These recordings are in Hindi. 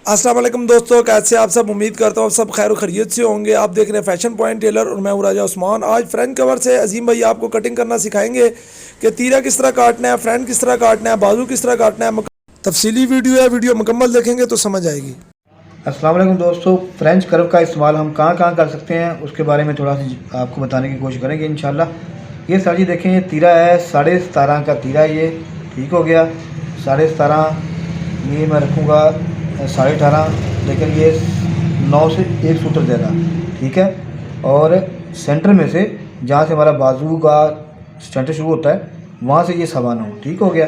अस्सलाम वालेकुम दोस्तों, कैसे आप सब। उम्मीद करता हूँ आप सब खैर खैरियत से होंगे। आप देख रहे हैं फैशन पॉइंट टेलर और मैं हूँ राजा उस्मान। आज फ्रंट कवर से अजीम भाई आपको कटिंग करना सिखाएंगे कि तीरा किस तरह काटना है, फ्रंट किस तरह काटना है, बाजू किस तरह काटना है। तफसीली वीडियो है, वीडियो मुकम्मल देखेंगे तो समझ आएगी। अस्सलाम वालेकुम दोस्तों, फ्रेंच कर्व का इस्तेमाल हम कहाँ कहाँ कर सकते हैं उसके बारे में थोड़ा सा आपको बताने की कोशिश करेंगे इंशाल्लाह। ये सर जी देखें, ये तीरा है 17.5 का तीरा, ये ठीक हो गया 17.5। ये मैं रखूँगा 18.5, लेकिन ये 9 से 1 सूत्र ज़्यादा ठीक है। और सेंटर में से जहाँ से हमारा बाजू का सेंटर शुरू होता है वहाँ से ये 9.25 ठीक हो गया।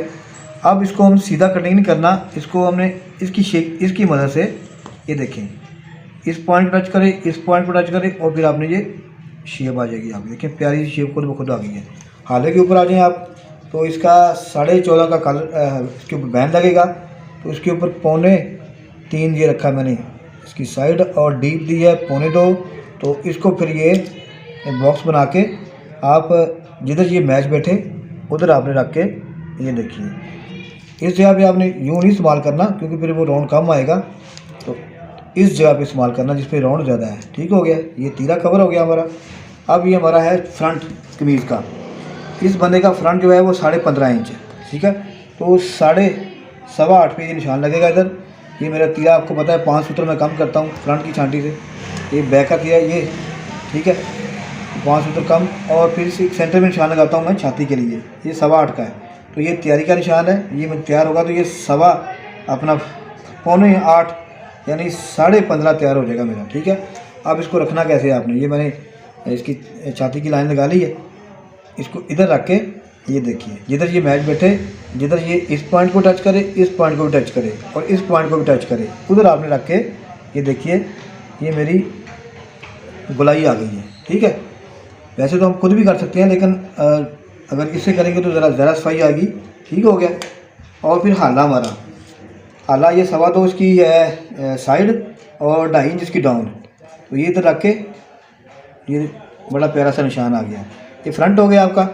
अब इसको हम सीधा कटिंग नहीं करना, इसको हमने इसकी शेप इसकी मदद से ये देखें, इस पॉइंट पर टच करें, इस पॉइंट पर टच करें और फिर आपने ये शेप आ जाएगी। आप देखें प्यारी सी शेप खुद ब खुद आ गई है। हाले के ऊपर आ जाएं आप तो इसका 14.5 का कलर इसके ऊपर बैंड लगेगा। तो इसके ऊपर 3.25 ये रखा है मैंने इसकी साइड और डीप दी है 2.25। तो इसको फिर ये बॉक्स बना के आप जिधर ये मैच बैठे उधर आपने रख के ये देखिए, इस जगह पे आपने यूँ नहीं इस्तेमाल करना क्योंकि फिर वो राउंड कम आएगा। तो इस जगह पे इस्तेमाल करना जिस पे राउंड ज़्यादा है। ठीक हो गया, ये तीरा कवर हो गया हमारा। अब ये हमारा है फ्रंट कमीज़ का। इस बंदे का फ्रंट जो है वो 15.5 इंच है ठीक है। तो 8.25 पे ये निशान लगेगा इधर। ये मेरा तीरा आपको पता है 5 सूत्र मैं कम करता हूँ फ्रंट की छांटी से। ये बैक का तीरा ये ठीक है, 5 सूत्र कम और फिर सेंटर में निशान लगाता हूँ मैं छाती के लिए। ये 8.25 का है। तो ये तैयारी का निशान है। ये मैं तैयार होगा तो ये 8.25 यानी 15.5 तैयार हो जाएगा मेरा। ठीक है। अब इसको रखना कैसे है आपने, ये मैंने इसकी छाती की लाइन लगा ली है। इसको इधर रख के ये देखिए, जिधर ये मैच बैठे, जिधर ये इस पॉइंट को टच करे, इस पॉइंट को भी टच करे और इस पॉइंट को भी टच करे, उधर आपने रख के ये देखिए ये मेरी गोलाई आ गई है। ठीक है। वैसे तो हम खुद भी कर सकते हैं लेकिन अगर इससे करेंगे तो ज़रा सफाई आएगी। ठीक हो गया। और फिर हाला हमारा हाला ये 2.25 की है साइड और 2.5 इंच इसकी डाउन। तो ये इधर रख के ये बड़ा प्यारा सा निशान आ गया। ये फ्रंट हो गया आपका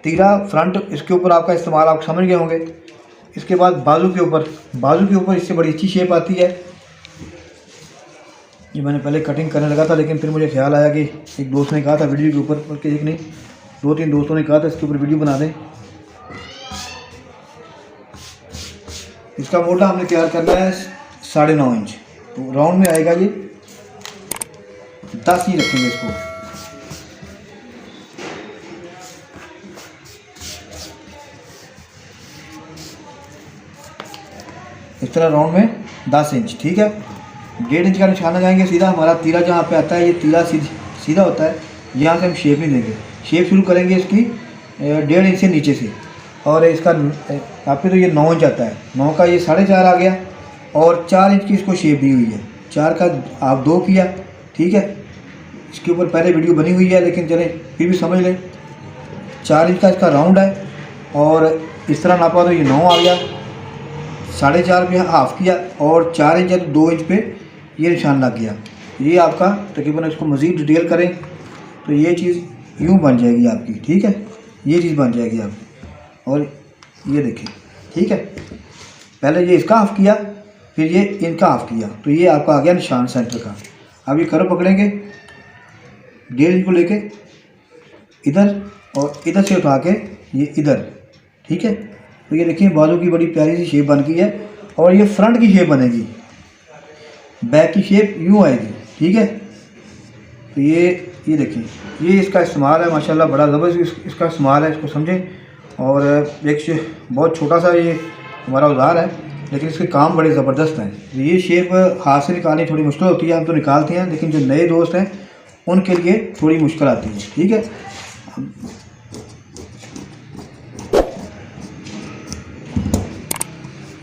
तीरा फ्रंट। इसके ऊपर आपका इस्तेमाल आप समझ गए होंगे। इसके बाद बाजू के ऊपर इससे बड़ी अच्छी शेप आती है। ये मैंने पहले कटिंग करने लगा था लेकिन फिर मुझे ख्याल आया कि एक दोस्त ने कहा था वीडियो के ऊपर, बल्कि एक नहीं 2-3 दोस्तों ने कहा था इसके ऊपर वीडियो बना दें। इसका मोटा हमने तैयार करना है 9.5 इंच। तो राउंड में आएगा ये 10 ही रखेंगे इसको। इस तरह राउंड में 10 इंच। ठीक है। 1.5 इंच का निशान लगाएंगे सीधा। हमारा तीरा जहाँ पे आता है ये तीरा सीधा होता है। यहाँ से हम शेप नहीं देंगे, शेप शुरू करेंगे इसकी 1.5 इंच से नीचे से। और इसका यहाँ पे तो ये 9 इंच आता है, 9 का ये 4.5 आ गया और 4 इंच की इसको शेप दी हुई है। 4 का आप 2 किया। ठीक है। इसके ऊपर पहले वीडियो बनी हुई है लेकिन चले फिर भी समझ लें। 4 इंच का इसका राउंड है और इस तरह नापा तो ये 9 आ गया। 4.5 पे हाफ किया और 4 इंच या 2 इंच पे ये निशान लग गया। ये आपका तकरीबन इसको मज़ीद डिटेल करें तो ये चीज़ यूँ बन जाएगी आपकी। ठीक है। ये चीज़ बन जाएगी आपकी। और ये देखिए ठीक है, पहले ये इसका हाफ किया फिर ये इनका हाफ किया तो ये आपका आ गया निशान सेंटर का। अब ये कर्व पकड़ेंगे 1.5 इंच को लेके इधर और इधर से उठा के ये इधर। ठीक है। तो ये देखिए बाजू की बड़ी प्यारी सी शेप बन गई है और ये फ्रंट की शेप बनेगी, बैक की शेप यूँ आएगी। ठीक है। तो ये देखिए ये इसका इस्तेमाल है माशाल्लाह, बड़ा ज़बरदस्त इसका इस्तेमाल है, इसको समझें। और एक बहुत छोटा सा ये हमारा औजार है लेकिन इसके काम बड़े ज़बरदस्त हैं। ये शेप हाथ से निकालनी थोड़ी मुश्किल होती है, हम तो निकालते हैं लेकिन जो नए दोस्त हैं उनके लिए थोड़ी मुश्किल आती है। ठीक है।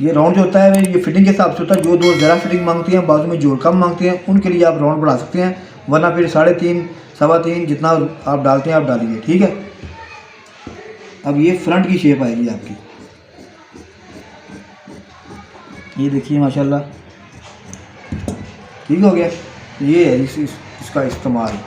ये राउंड जो होता है ये फिटिंग के हिसाब से होता है। जो दोस्त ज़रा फिटिंग मांगते हैं, बाजू में जोड़ कम मांगते हैं, उनके लिए आप राउंड बढ़ा सकते हैं, वरना फिर 3.5 3.25 जितना आप डालते हैं आप डालिए। ठीक है। अब ये फ्रंट की शेप आएगी आपकी। ये देखिए माशाल्लाह ठीक हो गया। ये है इसका इस्तेमाल।